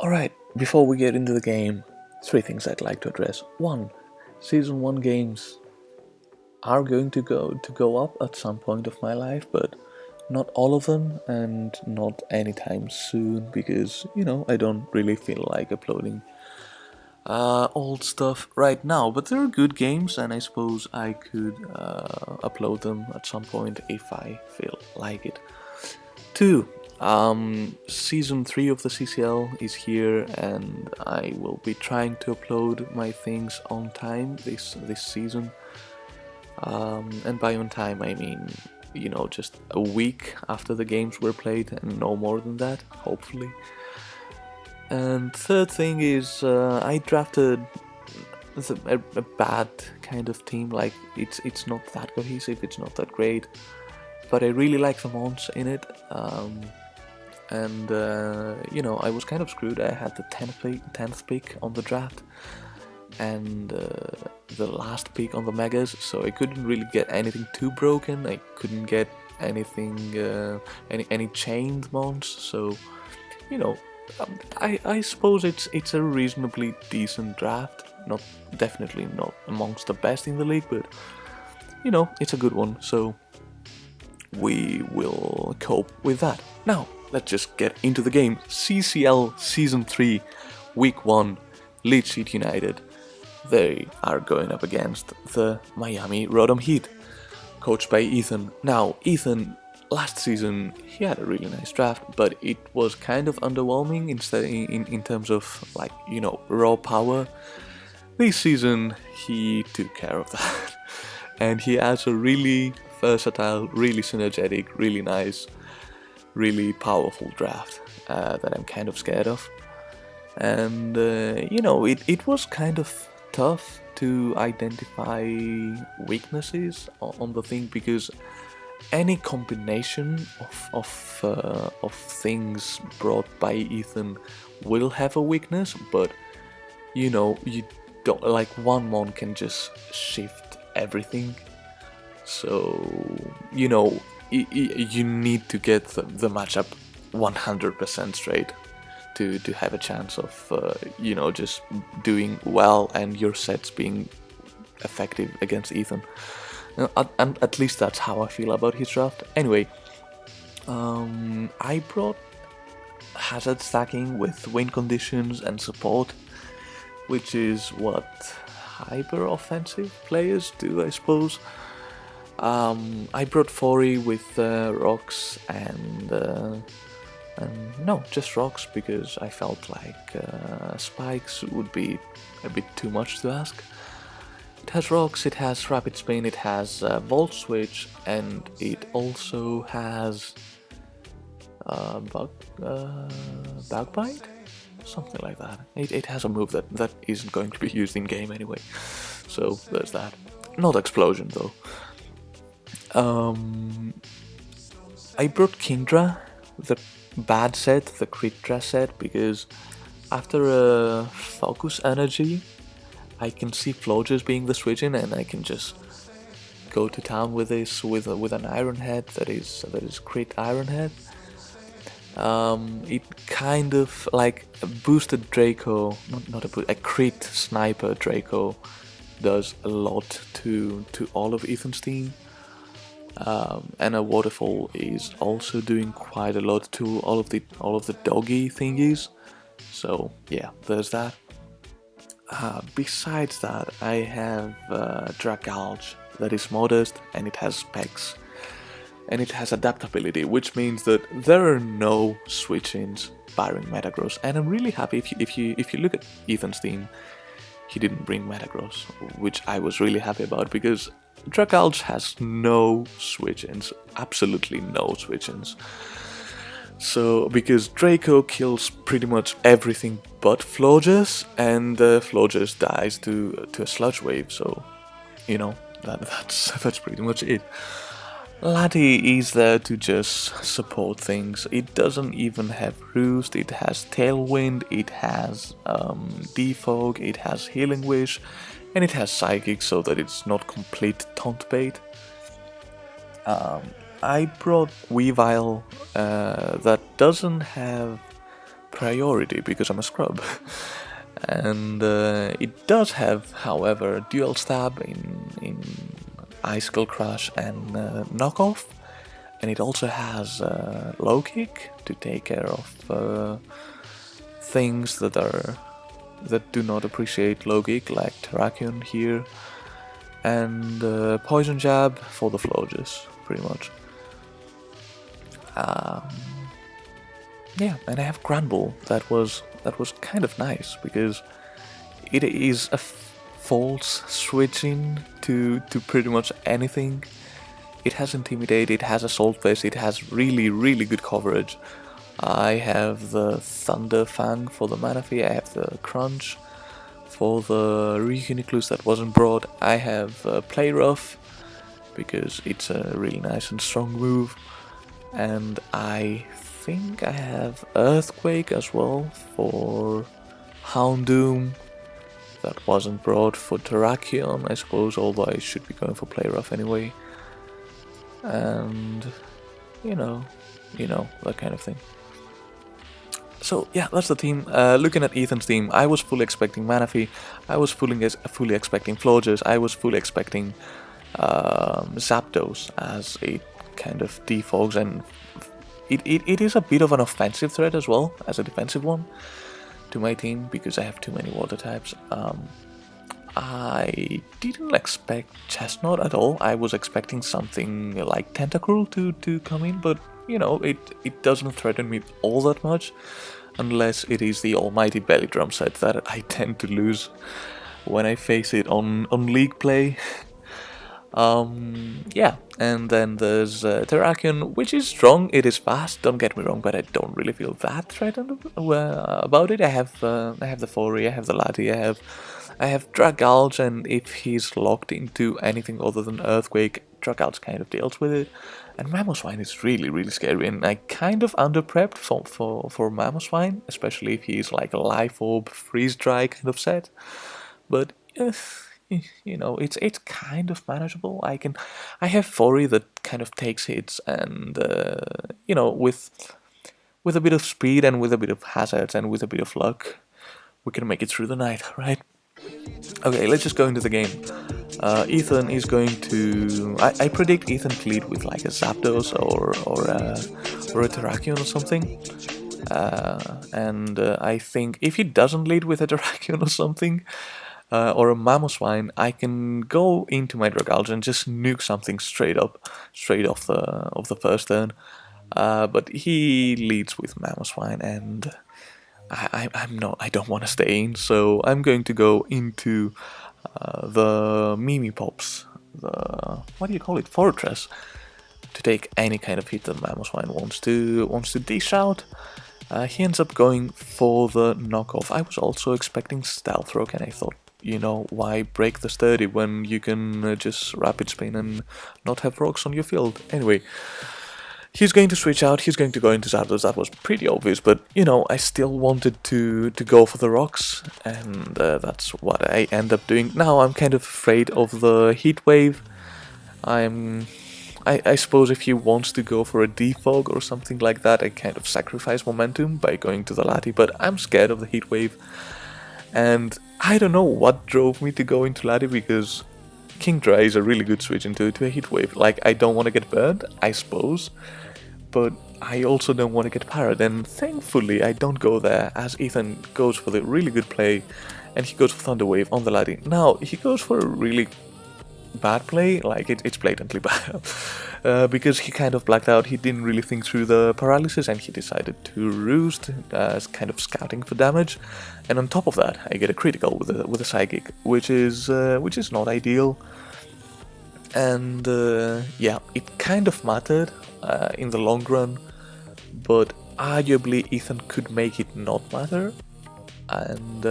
Alright, before we get into the game, 3 things I'd like to address. 1. Season 1 games are going to go up at some point of my life, but not all of them, and not anytime soon, because, I don't really feel like uploading old stuff right now. But they're good games, and I suppose I could upload them at some point if I feel like it. 2. Season 3 of the CCL is here, and I will be trying to upload my things on time this season. And by on time I mean, just a week after the games were played, and no more than that, hopefully. And third thing is, I drafted a bad kind of team. Like, it's not that cohesive, it's not that great, but I really like the mons in it. I was kind of screwed. I had the 10th pick on the draft, and the last pick on the megas, so I couldn't really get anything too broken. I couldn't get anything, any chained mons, so, I suppose it's a reasonably decent draft. Definitely not amongst the best in the league, but, it's a good one, so we will cope with that. Now, let's just get into the game. CCL Season 3, Week 1, Leech United. They are going up against the Miami Rotom-Heat, coached by Ethan. Now, Ethan, last season, he had a really nice draft, but it was kind of underwhelming in terms of, raw power. This season, he took care of that. And he has a really versatile, really synergetic, really nice, really powerful draft that I'm kind of scared of. And, it was kind of tough to identify weaknesses on the thing, because any combination of things brought by Ethan will have a weakness, but you don't, like, one mon can just shift everything. So you need to get the matchup 100% straight to have a chance of just doing well and your sets being effective against Ethan. And at least that's how I feel about his draft. Anyway, I brought hazard stacking with win conditions and support, which is what hyper offensive players do, I suppose. I brought Fori with rocks and no, just rocks, because I felt like spikes would be a bit too much to ask. It has rocks, it has rapid spin, it has volt switch, and it also has bug bite, something like that. It has a move that isn't going to be used in game anyway, so there's that. Not explosion though. I brought Kindra, the bad set, the Crit set, because after a focus energy I can see Flogers being the switch in, and I can just go to town with this with an Iron Head that is Crit Iron Head. It kind of like a boosted Draco, a Crit Sniper Draco does a lot to all of Ethan's team. And a Waterfall is also doing quite a lot to all of the doggy thingies. So yeah, there's that. Besides that, I have Dragalge that is modest, and it has specs, and it has adaptability, which means that there are no switch-ins barring Metagross. And I'm really happy if you look at Ethan's team, he didn't bring Metagross, which I was really happy about, because Dragalge has no switch-ins, absolutely no switch-ins. So, because Draco kills pretty much everything but Flogers, and Flogers dies to a Sludge Wave, so, that's pretty much it. Lati is there to just support things. It doesn't even have Roost, it has Tailwind, it has Defog, it has Healing Wish, and it has Psychic, so that it's not complete taunt bait. I brought Weavile that doesn't have priority because I'm a scrub. And it does have, however, dual stab in Icicle Crush and Knockoff, and it also has low kick to take care of things that do not appreciate low kick, like Terrakion here, and Poison Jab for the Florges, pretty much. Yeah, and I have Granbull. That was kind of nice because it is a false switching to pretty much anything. It has Intimidate, it has Assault Vest, it has really good coverage. I have the Thunder Fang for the Manaphy, I have the Crunch for the Reuniclus that wasn't brought. I have Play Rough because it's a really nice and strong move, and I think I have Earthquake as well for Houndoom. That wasn't brought for Terrakion, I suppose, although I should be going for Play Rough anyway. And you know, that kind of thing. So yeah, that's the team. Looking at Ethan's team, I was fully expecting Manaphy, I was fully expecting Florges, I was fully expecting Zapdos as a kind of defogs, and it is a bit of an offensive threat as well as a defensive one to my team because I have too many water types. I didn't expect Chestnut at all. I was expecting something like Tentacruel to come in, but you know, it doesn't threaten me all that much unless it is the almighty Belly Drum set that I tend to lose when I face it on League play. Yeah, and then there's Terrakion, which is strong, it is fast, don't get me wrong, but I don't really feel that threatened about it. I have the Fori, I have the Lati, I have Dragulge, and if he's locked into anything other than Earthquake, Dragulge kind of deals with it. And Mamoswine is really scary, and I kind of under-prepped for Mamoswine, especially if he's like a Life Orb, Freeze Dry kind of set. But you know, it's kind of manageable. I have Fori that kind of takes hits, and you know, with a bit of speed and with a bit of hazards and with a bit of luck, we can make it through the night, right? Okay, let's just go into the game. Ethan is going to... I predict Ethan to lead with like a Zapdos or a Terrakion or something. And I think if he doesn't lead with a Terrakion or something, or a Mamoswine, I can go into my Dragulge and just nuke something straight off the first turn. But he leads with Mamoswine, and I don't want to stay in, so I'm going to go into the Mimi Pops, the, what do you call it, Fortress, to take any kind of hit that Mamoswine wants to dish out. He ends up going for the knockoff. I was also expecting Stealth Rock, and I thought, you know, why break the sturdy when you can just Rapid Spin and not have rocks on your field? Anyway, he's going to switch out, he's going to go into Zapdos. That was pretty obvious, but, you know, I still wanted to go for the rocks, and that's what I end up doing. Now I'm kind of afraid of the Heat Wave. I suppose if he wants to go for a defog or something like that, I kind of sacrifice momentum by going to the Lati, but I'm scared of the Heat Wave. And I don't know what drove me to go into Lati, because Kingdra is a really good switch into a Heat Wave. Like, I don't want to get burned, I suppose, but I also don't want to get parried, and thankfully I don't go there, as Ethan goes for the really good play, and he goes for Thunder Wave on the Lati. Now, he goes for a really bad play, like it's blatantly bad, because he kind of blacked out. He didn't really think through the paralysis, and he decided to roost as kind of scouting for damage. And on top of that, I get a critical with a Psychic, which is not ideal. And yeah, it kind of mattered in the long run, but arguably Ethan could make it not matter, and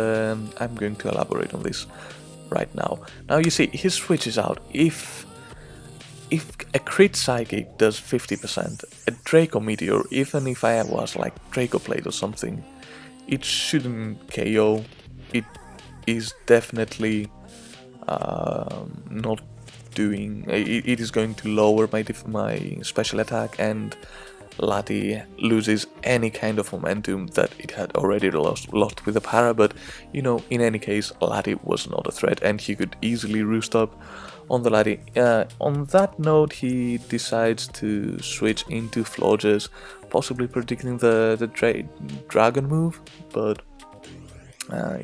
I'm going to elaborate on this right now. Now you see, his switch is out. If a crit Psychic does 50%, a Draco Meteor, even if I was like Draco Plate or something, it shouldn't KO. It is definitely not doing... It is going to lower my special attack, and Lati loses any kind of momentum that it had already lost with the para, but you know, in any case, Lati was not a threat and he could easily roost up on the Lati. On that note, he decides to switch into Florges, possibly predicting the dragon move, but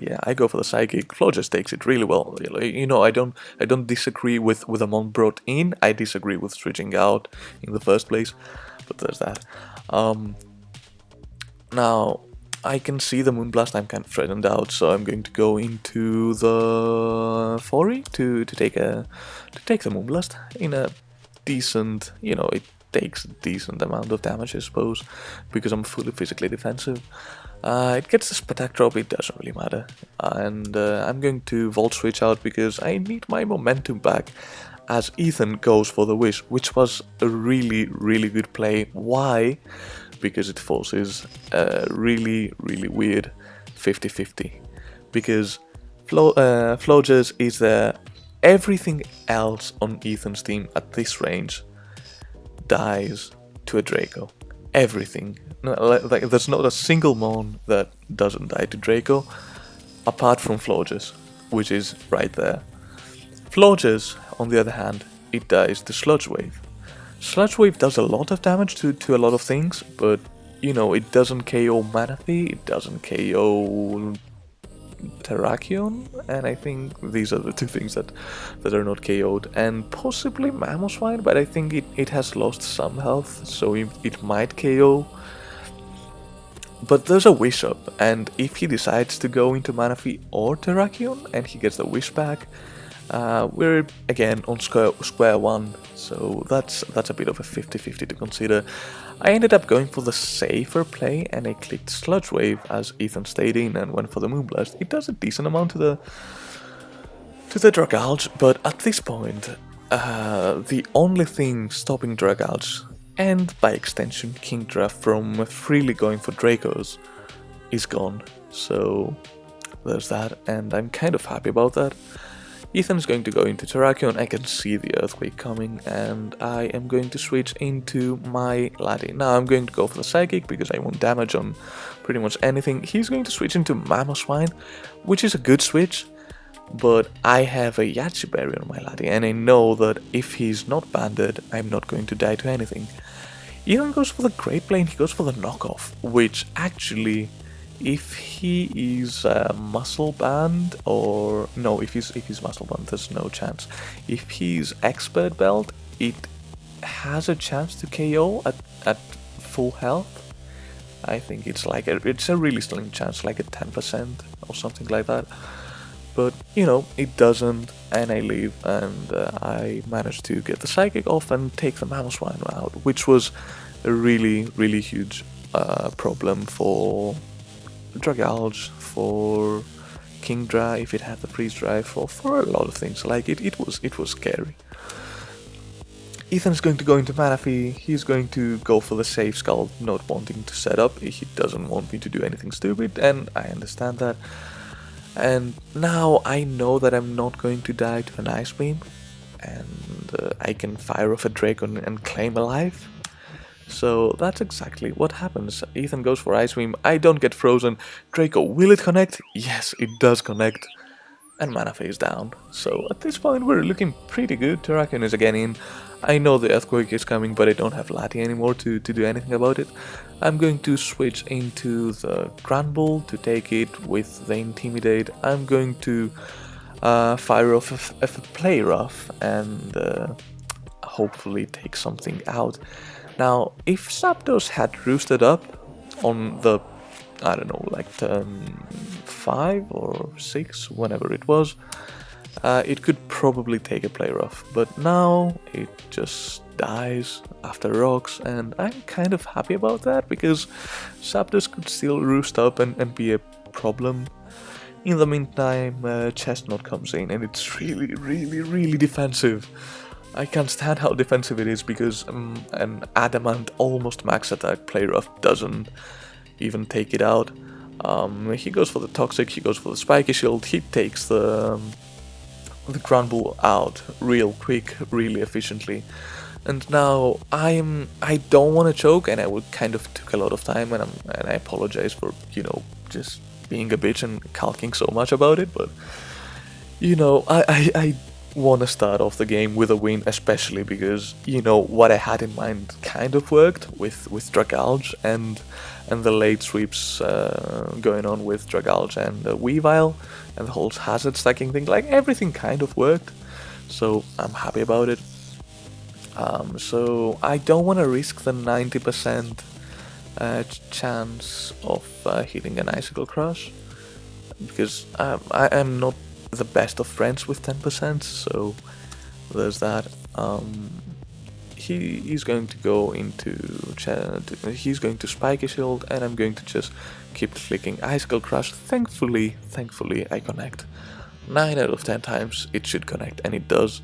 yeah, I go for the Psychic. Florges takes it really well. You know, I don't disagree with the amount brought in. I disagree with switching out in the first place, but there's that. Now I can see the Moonblast. I'm kind of threatened out, so I'm going to go into the Fori to take the Moonblast in a decent. You know, it takes a decent amount of damage, I suppose, because I'm fully physically defensive. It gets the Spatak drop, it doesn't really matter. And I'm going to Volt Switch out because I need my momentum back as Ethan goes for the Wish, which was a really good play. Why? Because it forces a really weird 50-50. Because Florges is there. Everything else on Ethan's team at this range dies to a Draco. Everything. Like, there's not a single Mon that doesn't die to Draco, apart from Florges, which is right there. Florges, on the other hand, it dies to Sludge Wave. Sludge Wave does a lot of damage to a lot of things, but you know, it doesn't KO Manaphy, it doesn't KO Terrakion, and I think these are the two things that are not KO'd, and possibly Mamoswine, but I think it has lost some health, so it might KO. But there's a Wish up, and if he decides to go into Manaphy or Terrakion and he gets the Wish back, we're again on square one, so that's a bit of a 50-50 to consider. I ended up going for the safer play and I clicked Sludge Wave as Ethan stayed in and went for the Moonblast. It does a decent amount to the Dragalge, but at this point, the only thing stopping Dragalge, and by extension Kingdra, from freely going for Dracos is gone. So there's that, and I'm kind of happy about that. Ethan is going to go into Terrakion. I can see the Earthquake coming, and I am going to switch into my Lati. Now I'm going to go for the Psychic because I want damage on pretty much anything. He's going to switch into Mamoswine, which is a good switch, but I have a Yachi Berry on my Lati, and I know that if he's not banded, I'm not going to die to anything. Ethan goes for the Great Plane, he goes for the knockoff, which actually, if he is muscle band, or no, if he's muscle band, there's no chance. If he's expert belt, it has a chance to KO at full health. I think it's a really slim chance, like a 10% or something like that. But you know, it doesn't, and I leave, and I managed to get the Psychic off and take the Mamoswine out, which was a really huge problem for Dragalge, for Kingdra if it had the freeze drive, for a lot of things. Like it was scary. Ethan's going to go into Manaphy. He's going to go for the safe skull, not wanting to set up. He doesn't want me to do anything stupid, and I understand that. And now I know that I'm not going to die to an Ice Beam, and I can fire off a Draco and claim a life. So that's exactly what happens. Ethan goes for Ice Beam, I don't get frozen. Draco, will it connect? Yes, it does connect. And mana phase down. So at this point we're looking pretty good. Terrakion is again in. I know the Earthquake is coming, but I don't have Lati anymore to do anything about it. I'm going to switch into the Granbull to take it with the Intimidate. I'm going to fire off a Play Rough and hopefully take something out. Now, if Zapdos had roosted up on the, I don't know, like turn 5 or 6, whenever it was, it could probably take a Play Rough, but now it just dies after rocks, and I'm kind of happy about that, because Zapdos could still roost up and be a problem. In the meantime, Chestnut comes in, and it's really defensive. I can't stand how defensive it is, because an Adamant almost max attack Play Rough doesn't even take it out. He goes for the Toxic, he goes for the Spiky Shield, he takes the Granbull out real quick, really efficiently. And now I don't want to choke, and I would kind of took a lot of time, and I apologize for, you know, just being a bitch and calking so much about it, but you know, I want to start off the game with a win, especially because, you know, what I had in mind kind of worked with Dragalge and the late sweeps going on with Dragalge and Weavile and the whole hazard stacking thing. Like, everything kind of worked, so I'm happy about it. So I don't want to risk the 90% chance of hitting an Icicle Crush, because I am not the best of friends with 10%, so there's that. He's going to go into he's going to Spiky Shield, and I'm going to just keep clicking Icicle Crush. Thankfully I connect. 9 out of 10 times it should connect, and it does.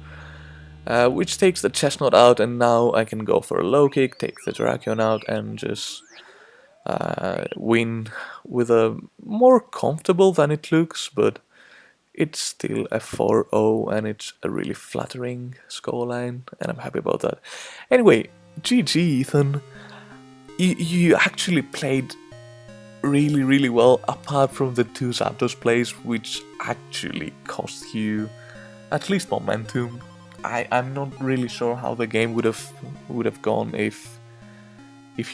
Which takes the Chestnut out, and now I can go for a low kick, take the Drakion out, and just win with a more comfortable than it looks, but it's still a 4-0, and it's a really flattering scoreline, and I'm happy about that. Anyway, GG, Ethan. You actually played really well, apart from the 2 Zapdos plays, which actually cost you at least momentum. I'm not really sure how the game would have gone if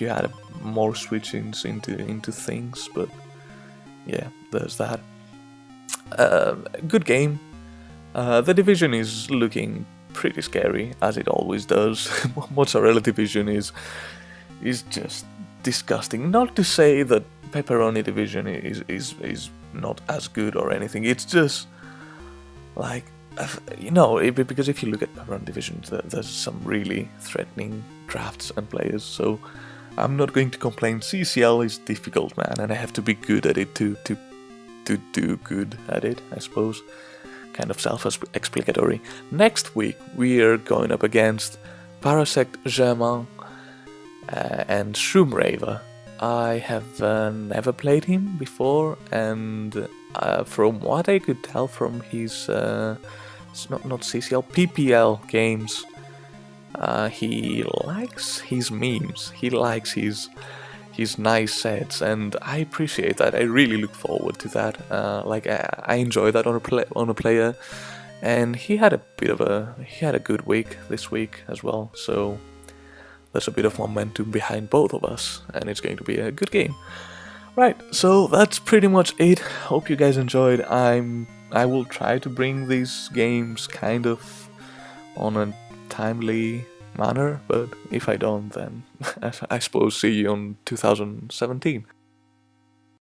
you had more switch-ins into things, but yeah, there's that. Good game. The division is looking pretty scary, as it always does. Mozzarella Division is just disgusting. Not to say that Pepperoni Division is not as good or anything. It's just like, you know, because if you look at Pepperoni Division, there's some really threatening drafts and players. So I'm not going to complain. CCL is difficult, man, and I have to be good at it to do good at it, I suppose. Kind of self-explanatory. Next week we are going up against Parasect Germain and Shroomraver. I have never played him before, and from what I could tell from his it's not CCL, PPL games, he likes his memes, he likes his nice sets, and I appreciate that. I really look forward to that. Like, I enjoy that on a player, and he had a good week this week as well. So there's a bit of momentum behind both of us, and it's going to be a good game. Right, so that's pretty much it. Hope you guys enjoyed. I will try to bring these games kind of on a timely manner, but if I don't, then I suppose see you on 2017.